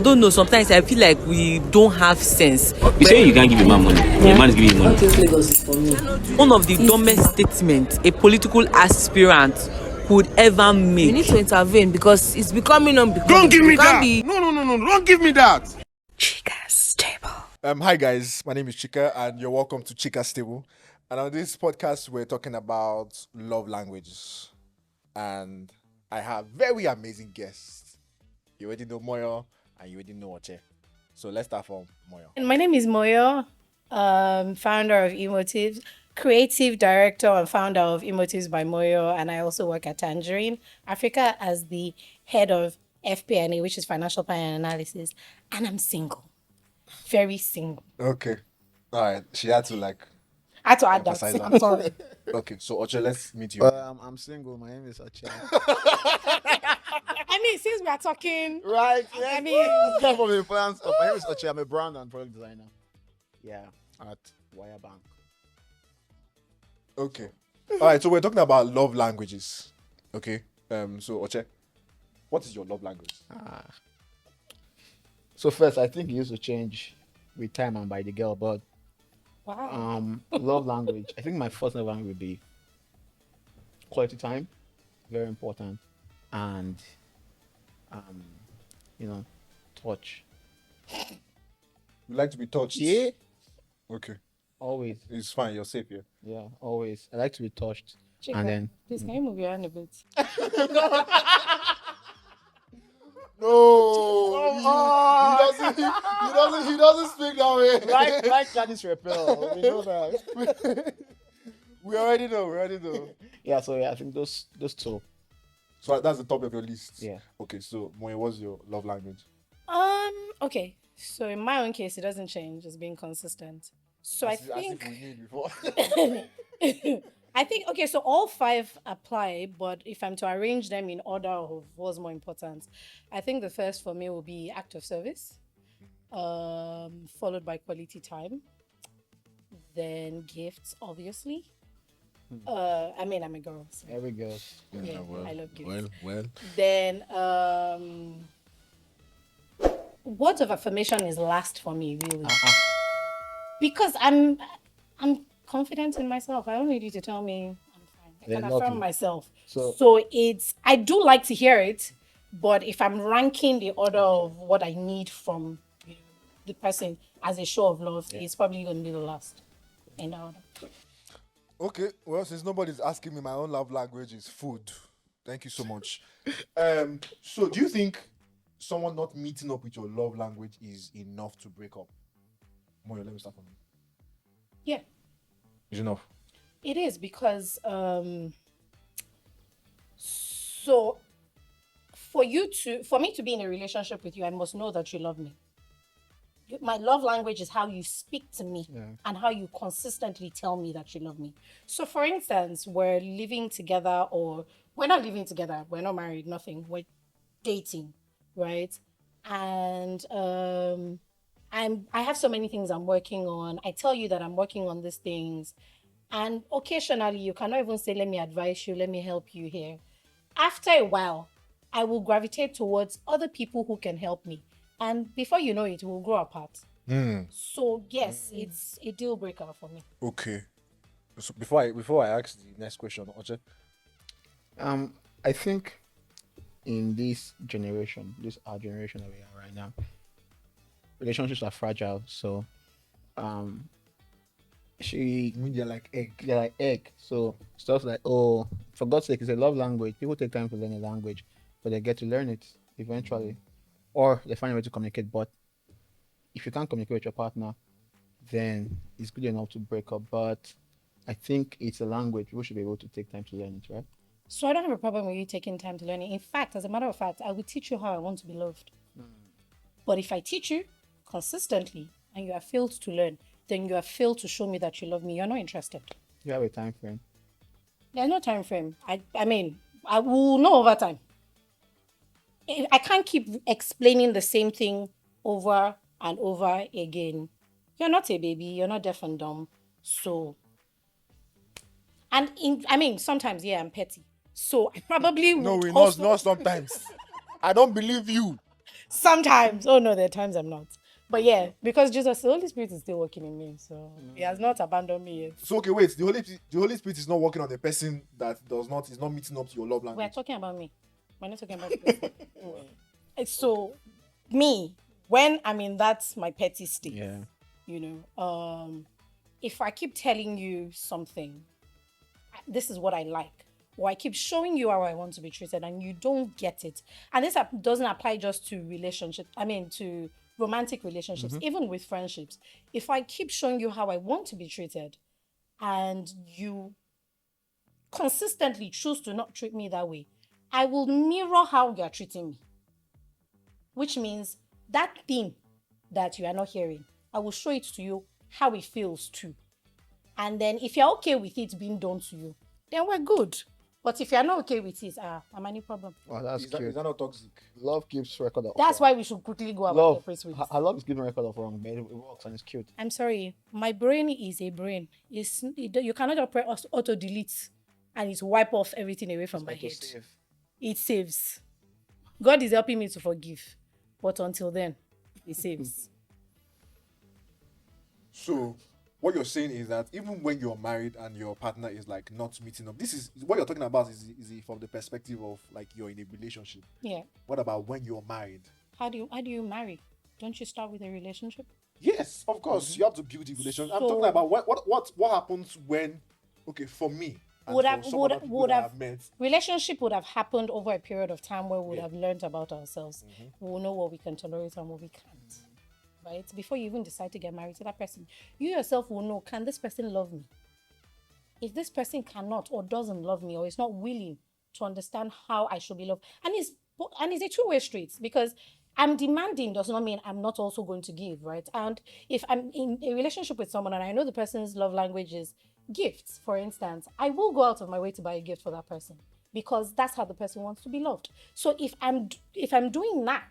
don't know. Sometimes I feel like we don't have sense. You say you can't give a man money. A man is giving you money. One of the dumbest statements a political aspirant could ever make. You need to intervene because it's becoming unbecoming. Don't give me that! No, don't give me that! Chikas table. Hi guys, my name is Chika and you're welcome to Chikas Table. And on this podcast, we're talking about love languages. And I have very amazing guests. You already know Moyo and you already know Oche. So let's start from Moyo. And my name is Moyo, founder of Emotives, creative director and founder of Emotives by Moyo, and I also work at Tangerine Africa as the head of FP&A, which is Financial Planning and Analysis, and I'm single, very single. Okay. All right. She had to I had to add that. emphasize I'm sorry. Okay, so Oche, let's meet you. I'm single. My name is Oche. I mean, since we are talking, Right. I mean, From the plans. My name is Oche. I'm a brand and product designer. Yeah, at Wire Bank. Okay. All right, so we're talking about love languages. Okay. So Oche, what is your love language? So first, I think it used to change with time and by the girl, but wow. love language. I think my first love language would be quality time, very important, and touch. You like to be touched? Yeah, Okay. always. It's fine. You're safe here. Yeah, always. I like to be touched, Chika, and then please, can you move your hand a bit? No, he doesn't speak that way. like Janice Repel. We know that. We already know. Yeah, so I think those two. So that's the top of your list. Yeah. Okay, so Moyo, what's your love language? Okay. So in my own case, it doesn't change. It's being consistent. So As if we knew before. I think, okay, so all five apply, but if I'm to arrange them in order of what's more important, I think the first for me will be act of service, followed by quality time, then gifts, obviously. I mean, I'm a girl. So Every girl. yeah, I love gifts. Well. Then, words of affirmation is last for me, really. Because I'm confident in myself. I don't need you to tell me I'm fine. I Then can love affirm you. myself. So- So I do like to hear it, but if I'm ranking the order of what I need from the person as a show of love, it's probably going to be the last in the order. Okay, well, since nobody's asking me, my own love language is food. Thank you so much. So do you think someone not meeting up with your love language is enough to break up? Moyo, let me start from you. Yeah, Is enough? it is because so for me to be in a relationship with you, I must know that you love me. My love language is how you speak to me and how you consistently tell me that you love me. So, for instance, we're living together, or we're not living together, we're not married, nothing, we're dating, right? And I have so many things I'm working on. I tell you that I'm working on these things, and occasionally you cannot even say, "Let me advise you, let me help you here." After a while, I will gravitate towards other people who can help me. And before you know it, we'll grow apart. So yes, it's a deal breaker for me. Okay. So before I ask the next question, Oche, I think in this generation, our generation that we are right now, relationships are fragile. So, they're like egg. they're like egg. So stuff like, oh, for God's sake, it's a love language. People take time to learn a language, but they get to learn it eventually, or they find a way to communicate. But if you can't communicate with your partner, then it's good enough to break up. But I think it's a language. People should be able to take time to learn it, right? So I don't have a problem with you taking time to learn it. In fact, as a matter of fact, I will teach you how I want to be loved. But if I teach you consistently and you have failed to learn, then you have failed to show me that you love me. You're not interested. You have a time frame. There's no time frame. I mean, I will know over time. I can't keep explaining the same thing over and over again. You're not a baby. You're not deaf and dumb. So, sometimes, I'm petty. So I probably No, would we also... not sometimes. I don't believe you. Sometimes. Oh no, there are times I'm not. But yeah, because Jesus, the Holy Spirit is still working in me, so He has not abandoned me yet. So okay, wait. The Holy Spirit is not working on the person that is not meeting up to your love We're language. talking about me. We're not talking about the person. So me, when I'm in that my petty state, Yeah. If I keep telling you something, this is what I like, or I keep showing you how I want to be treated and you don't get it, and this doesn't apply just to to romantic relationships, even with friendships. If I keep showing you how I want to be treated and you consistently choose to not treat me that way, I will mirror how you are treating me, which means that thing that you are not hearing, I will show it to you how it feels too. And then if you're okay with it being done to you, then we're good. But if you're not okay with it, I'm any problem. Wow, that's Is that cute. not toxic? Love keeps record of That's wrong. why we should quickly go about Love. separate ways. I love is keeping record of wrong, but it works and it's cute. I'm sorry, my brain is a brain. You cannot just press auto delete and it wipe off everything away from my head. Autosave. It saves. God is helping me to forgive, but until then, it saves. So what you're saying is that even when you're married and your partner is like not meeting up, this is what you're talking about is from the perspective of like you're in a relationship. Yeah. What about when you're married? How do you marry? Don't you start with a relationship? Yes, of course. You have to build the relationship. I'm So- talking about what happens when, okay, for me and Would for have some would, other people would that have I've met, relationship would have happened over a period of time where we would have learned about ourselves. We will know what we can tolerate and what we can't. Right? Before you even decide to get married to that person, you yourself will know, can this person love me? If this person cannot or doesn't love me or is not willing to understand how I should be loved, and it's a two-way street, because I'm demanding does not mean I'm not also going to give, right? And if I'm in a relationship with someone and I know the person's love language is gifts, for instance, I will go out of my way to buy a gift for that person because that's how the person wants to be loved. So if I'm doing that,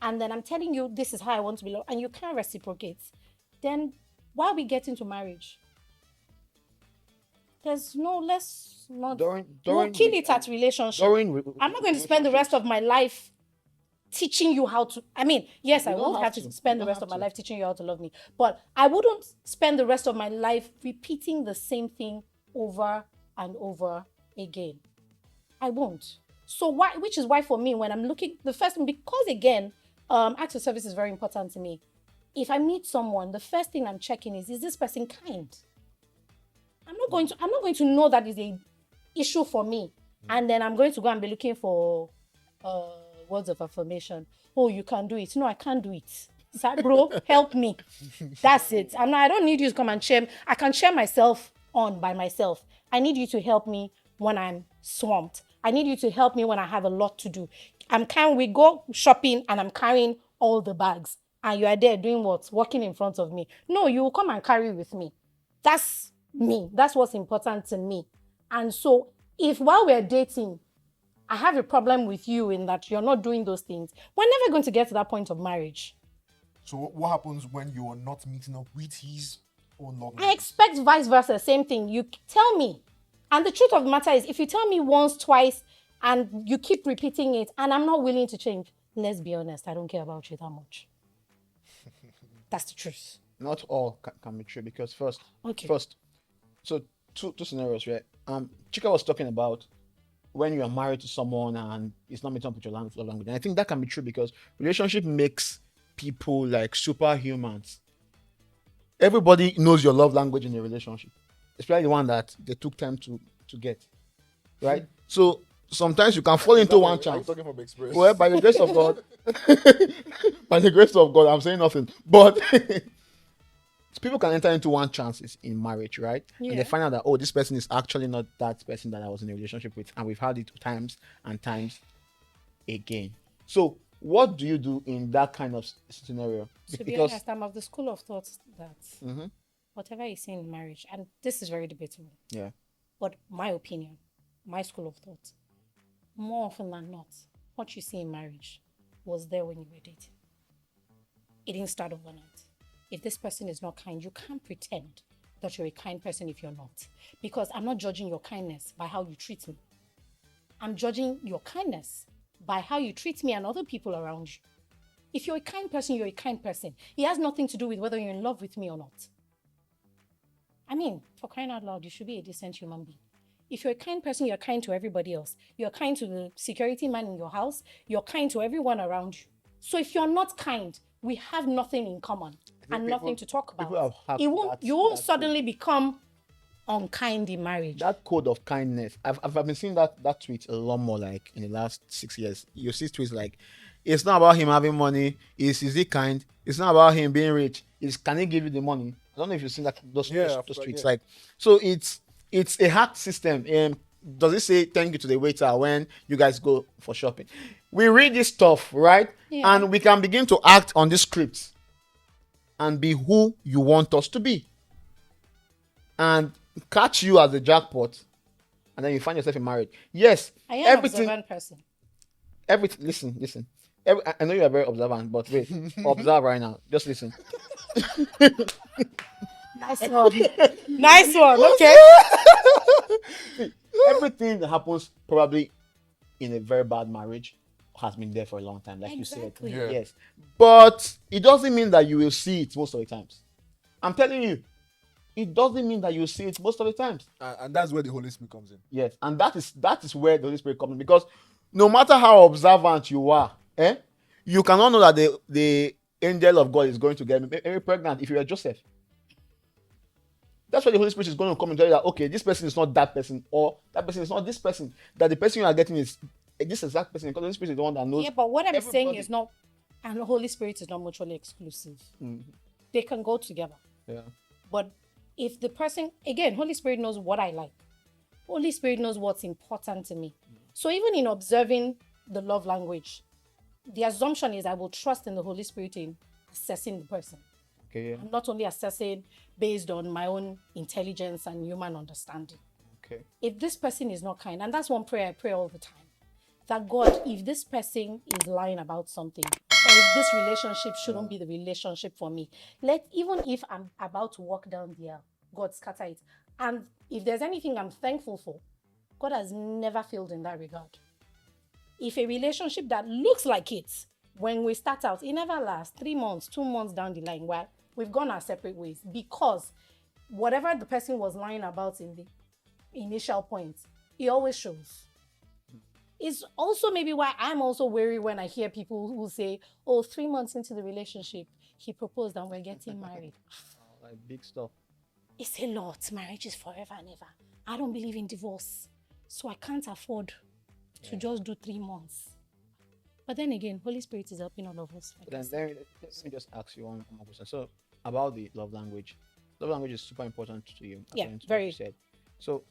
and then I'm telling you this is how I want to be loved, and you can't reciprocate, then why are we getting to marriage? Let's not. We'll kill it at relationship. I'm not going to spend the rest of my life teaching you how to. Yes, I don't will have have to to. spend You the don't rest have of my to. life teaching you how to love me, but I wouldn't spend the rest of my life repeating the same thing over and over again. I won't. So which is why for me, when I'm looking, the first thing, because again, acts of service is very important to me. If I meet someone, the first thing I'm checking is this person kind? I'm not going to know that is a issue for me. And then I'm going to go and be looking for words of affirmation. Oh, you can do it. No, I can't do it. Bro, help me. That's it. I don't need you to come and cheer. I can cheer myself on by myself. I need you to help me when I'm swamped. I need you to help me when I have a lot to do. We go shopping and I'm carrying all the bags. And you are there doing what? Walking in front of me. No, you will come and carry with me. That's me. That's what's important to me. And so if while we're dating, I have a problem with you in that you're not doing those things, we're never going to get to that point of marriage. so what happens when you are not meeting up with his own love I language? expect vice versa, same thing. You tell me. And the truth of the matter is, if you tell me once, twice, and you keep repeating it, and I'm not willing to change, let's be honest, I don't care about you that much. That's the truth. Not all can be true because first, so two scenarios, right? Chika was talking about when you are married to someone and it's not meeting up with your love language. And I think that can be true because relationship makes people like superhumans. Everybody knows your love language in a relationship, especially the one that they took time to get, right? So sometimes you can fall into one Are you chance. talking from experience? Well, by the grace of God, by the grace of God, I'm saying nothing. But people can enter into one chances in marriage, right? And they Yeah. find out that, oh, this person is actually not that person that I was in a relationship with. And we've had it times and times again. So what do you do in that kind of scenario? To be honest, I'm of the school of thought that Mhm. whatever you see in marriage, and this is very debatable, Yeah. but my opinion, my school of thought, more often than not, what you see in marriage was there when you were dating. It didn't start overnight. If this person is not kind, you can't pretend that you're a kind person if you're not. Because I'm not judging your kindness by how you treat me. I'm judging your kindness by how you treat me and other people around you. If you're a kind person, you're a kind person. It has nothing to do with whether you're in love with me or not. I mean, for crying out loud, you should be a decent human being. If you're a kind person, you're kind to everybody else. You're kind to the security man in your house. You're kind to everyone around you. So if you're not kind, we have nothing in common and nothing to talk about. You won't suddenly become unkind in marriage. That code of kindness, I've been seeing that tweet a lot more, like in the last 6 years. You see tweets like, it's not about him having money, is he kind? It's not about him being rich, it's can he give you the money? I don't know if you've seen that those tweets. Like, so it's a hacked system. Does it say thank you to the waiter when you guys go for shopping? We read this stuff, right? Yeah. And we can begin to act on this script and be who you want us to be. And catch you as a jackpot, and then you find yourself in marriage. Yes, I am an observant person. Listen. I know you are very observant, but wait, observe right now. Just listen. Nice one. Okay. Everything that happens probably in a very bad marriage has been there for a long time, like exactly. You said. Yeah. Yes, but it doesn't mean that you will see it most of the times. I'm telling you. It doesn't mean that you see it most of the times. And that's where the Holy Spirit comes in. Yes, and that is where the Holy Spirit comes in. Because no matter how observant you are, you cannot know that the angel of God is going to get me pregnant if you are Joseph. That's why the Holy Spirit is going to come and tell you that, okay, this person is not that person, or that person is not this person. That the person you are getting is this exact person, because the Holy Spirit is the one that knows. Yeah, but what I'm saying is not, and the Holy Spirit is not mutually exclusive. Mm-hmm. They can go together. Yeah. But if the person, again, Holy Spirit knows what I like. Holy Spirit knows what's important to me. So even in observing the love language, the assumption is I will trust in the Holy Spirit in assessing the person. Okay. Yeah. I'm not only assessing based on my own intelligence and human understanding. Okay. If this person is not kind, and that's one prayer I pray all the time, that God, if this person is lying about something, or if this relationship shouldn't be the relationship for me, even if I'm about to walk down the aisle, God scatter it. And if there's anything I'm thankful for, God has never failed in that regard. If a relationship that looks like it, when we start out, it never lasts 3 months, 2 months down the line, where we've gone our separate ways, because whatever the person was lying about in the initial point, it always shows. It's also maybe why I'm also wary when I hear people who say, 3 months into the relationship, he proposed and we're getting married. Like big stuff. It's a lot. Marriage is forever and ever. I don't believe in divorce. So I can't afford to just do 3 months. But then again, Holy Spirit is helping all of us. Let me just ask you one more question. So about the love language. Love language is super important to you. Yeah, very. You said. So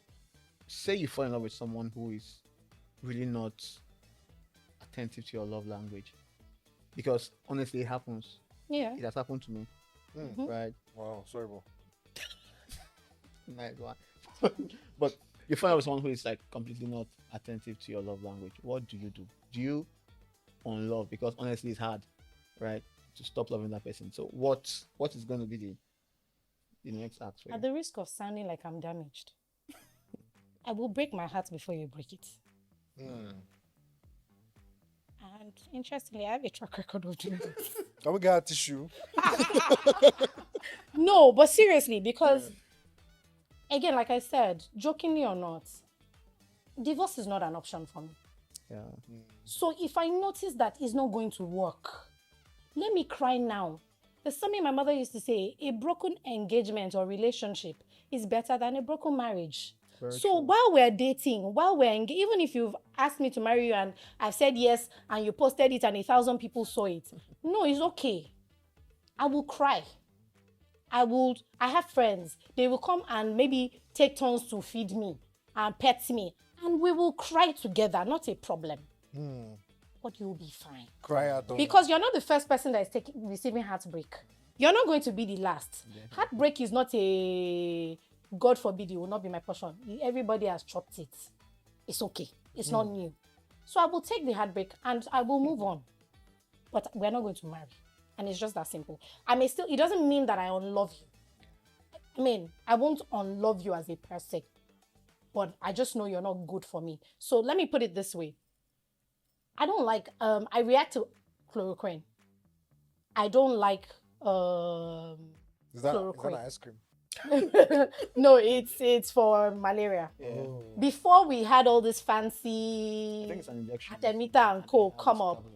say you fall in love with someone who is really not attentive to your love language, because honestly it happens. Yeah, it has happened to me. Right? Wow, sorry, bro. Nice one. But you fall in love with someone who is like completely not attentive to your love language. What do? Do you unlove? Because honestly it's hard, right, to stop loving that person. So what is going to be the next act for you? At the risk of sounding like I'm damaged, I will break my heart before you break it. And interestingly, I have a track record of doing this. Can we get a tissue? No, but seriously, because again, like I said, jokingly or not, divorce is not an option for me. Yeah. So if I notice that it's not going to work, let me cry now. There's something my mother used to say: a broken engagement or relationship is better than a broken marriage. Very so true. While we're dating, even if you've asked me to marry you and I've said yes and you posted it and 1,000 people saw it, no, it's okay. I will cry. I have friends. They will come and maybe take turns to feed me and pet me, and we will cry together. Not a problem. But you will be fine. Cry out. Because you're not the first person that is receiving heartbreak. You're not going to be the last. Yeah. Heartbreak is not a, God forbid, it will not be my portion. Everybody has chopped it. It's okay. It's not new. So I will take the heartbreak and I will move on. But we're not going to marry. And it's just that simple. It doesn't mean that I unlove you. I won't unlove you as a person. But I just know you're not good for me. So let me put it this way. I don't like, I react to chloroquine. I don't like Is that chloroquine. ice cream? No, it's for malaria. Yeah. Before we had all this I fancy think it's an injection. Artemita and co come up. Yeah.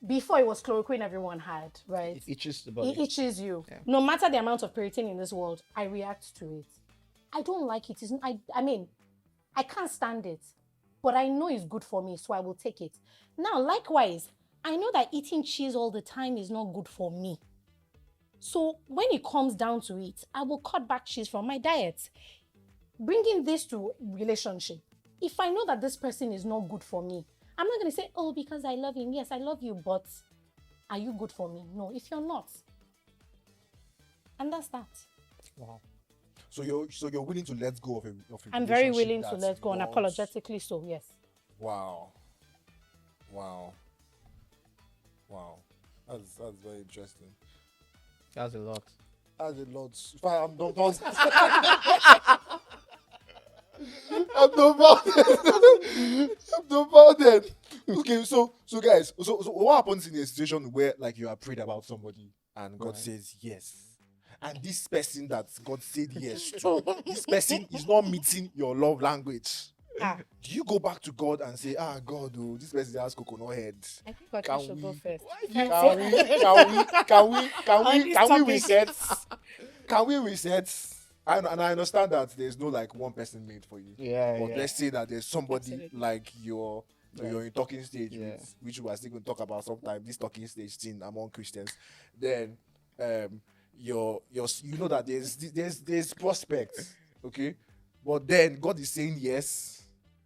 Before it was chloroquine everyone had, right? It itches the body. It itches you. Yeah. No matter the amount of piritin in this world, I react to it. I don't like it. I mean, I can't stand it. But I know it's good for me, so I will take it. Now, likewise, I know that eating cheese all the time is not good for me. So when it comes down to it, I will cut back cheese from my diet. Bringing this to relationship, if I know that this person is not good for me, I'm not going to say, oh, because I love him. Yes, I love you, but are you good for me? No, if you're not. And that's that. Wow. So you're willing to let go of a I'm very relationship willing to that's let go, not- unapologetically so, yes. Wow. That's very interesting. That's a lot. That's a lot. I'm dumbfounded. I'm dumbfounded. Okay, so guys, so what happens in a situation where like you are prayed about somebody and God says yes, and this person that God said yes to, this person is not meeting your love language? Do you go back to God and say, God, oh, this person has coconut head? I think God Can should we- go first. Can we reset? Can we reset? I understand that there's no like one person made for you. Yeah, But yeah. let's say that there's somebody Absolutely. like you're in talking stage Yeah. with, which we are still going to talk about sometime. This talking stage thing among Christians. Then you know that there's prospects, okay. But then God is saying yes.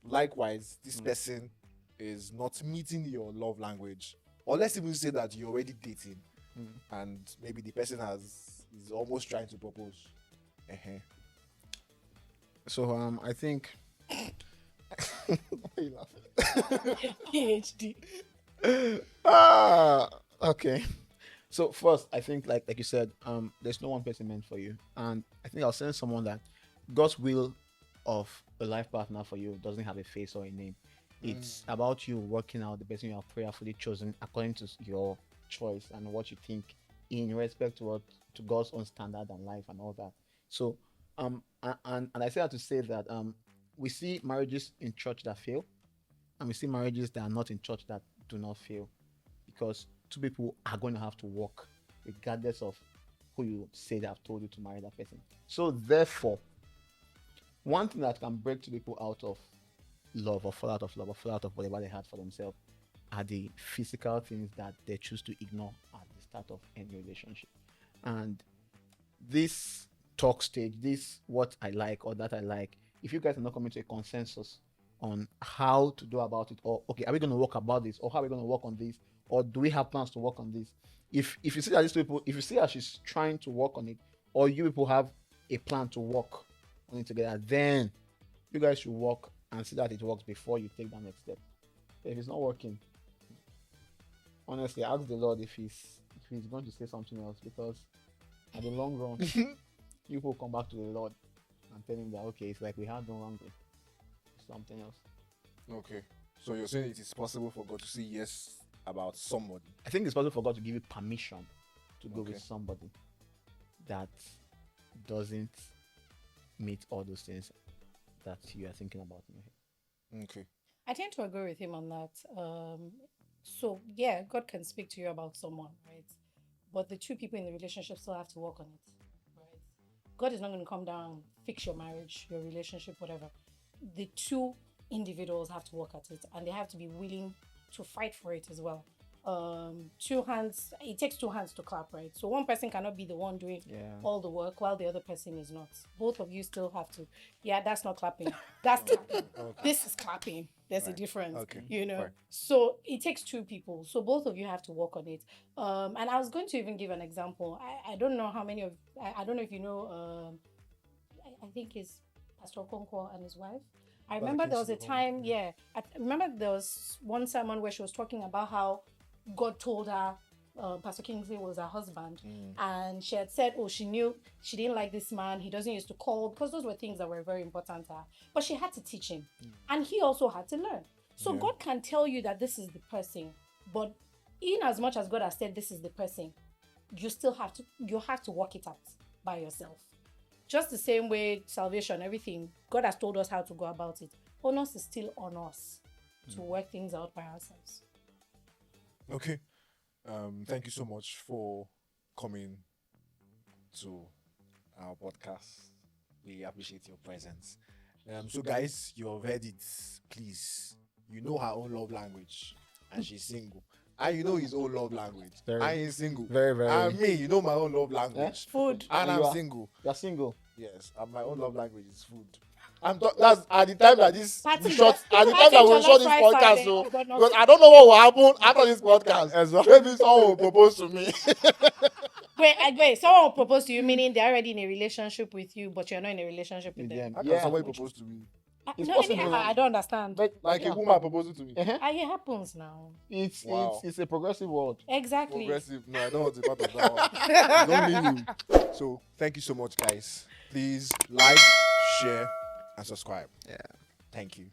Likewise, this person is not meeting your love language, or let's even say that you're already dating, and maybe the person is almost trying to propose. So I think Why you laughing? PhD. Okay. So first, I think like you said, there's no one person meant for you, and I think I'll send someone that God's will of a life partner for you doesn't have a face or a name. It's about you working out the person you have prayerfully chosen according to your choice and what you think in respect to God's own standard and life and all that. So and I say that to say that we see marriages in church that fail, and we see marriages that are not in church that do not fail, because two people are going to have to work regardless of who you say they have told you to marry that person. So therefore, one thing that can break two people out of love or fall out of love or fall out of whatever they had for themselves are the physical things that they choose to ignore at the start of any relationship. And this talk stage, this what I like or that I like, if you guys are not coming to a consensus on how to do about it, or okay, are we going to work about this, or how are we going to work on this, or do we have plans to work on this? If you see that these people, if you see that she's trying to work on it, or you people have a plan to work on it together, then you guys should work and see that it works before you take that next step. If it's not working, honestly, ask the Lord if he's going to say something else, because at the long run, you will come back to the Lord and tell him that okay, it's like we had no wrong with something else. Okay, so you're saying it is possible for God to say yes about somebody? I think it's possible for God to give you permission to go Okay. with somebody that doesn't meet all those things that you are thinking about in your head. Okay. I tend to agree with him on that. So yeah, God can speak to you about someone, right? But the two people in the relationship still have to work on it, right? God is not going to come down, fix your marriage, your relationship, whatever. The two individuals have to work at it, and they have to be willing to fight for it as well. It takes two hands to clap, right? So one person cannot be the one doing all the work while the other person is not. Both of you still have to. Yeah, that's not clapping. That's clapping. This is clapping. There's a difference, Okay. you know. Right. So it takes two people. So both of you have to work on it. And I was going to even give an example. I don't know how many of I don't know if you know. I think it's Pastor Okonkwo and his wife. I remember there was a time, I remember there was one sermon where she was talking about how God told her Pastor Kingsley was her husband, and she had said, oh, she knew she didn't like this man, he doesn't used to call, because those were things that were very important to her, but she had to teach him, and he also had to learn. So God can tell you that this is the person, but in as much as God has said this is the person, you have to work it out by yourself. Just the same way salvation, everything, God has told us how to go about it. Onus is still on us to work things out by ourselves. Okay. Thank you so much for coming to our podcast. We appreciate your presence. So guys, you've heard it. Please, you know her own love language, and she's single. And you know his own love language. I ain't single. Very, very. And me, you know my own love language. Food. And You I'm are- single. You're single. Yes, and my own love language is food. That's at the time that this Party we shot. At the party time that we jollof shot this rice podcast, and so then God knows. because I don't know what will happen after this podcast. Maybe someone will propose to me. Wait, someone will propose to you, meaning they're already in a relationship with you, but you're not in a relationship with With them. them. How can Yeah. somebody propose to me? It's No, possible. I don't understand. But Like yeah. a woman proposing to me. It happens now. Wow. It's a progressive world. Exactly. Progressive. No, I don't want to be part of that one. Don't need you. So thank you so much, guys. Please like, share, and subscribe. Yeah. Thank you.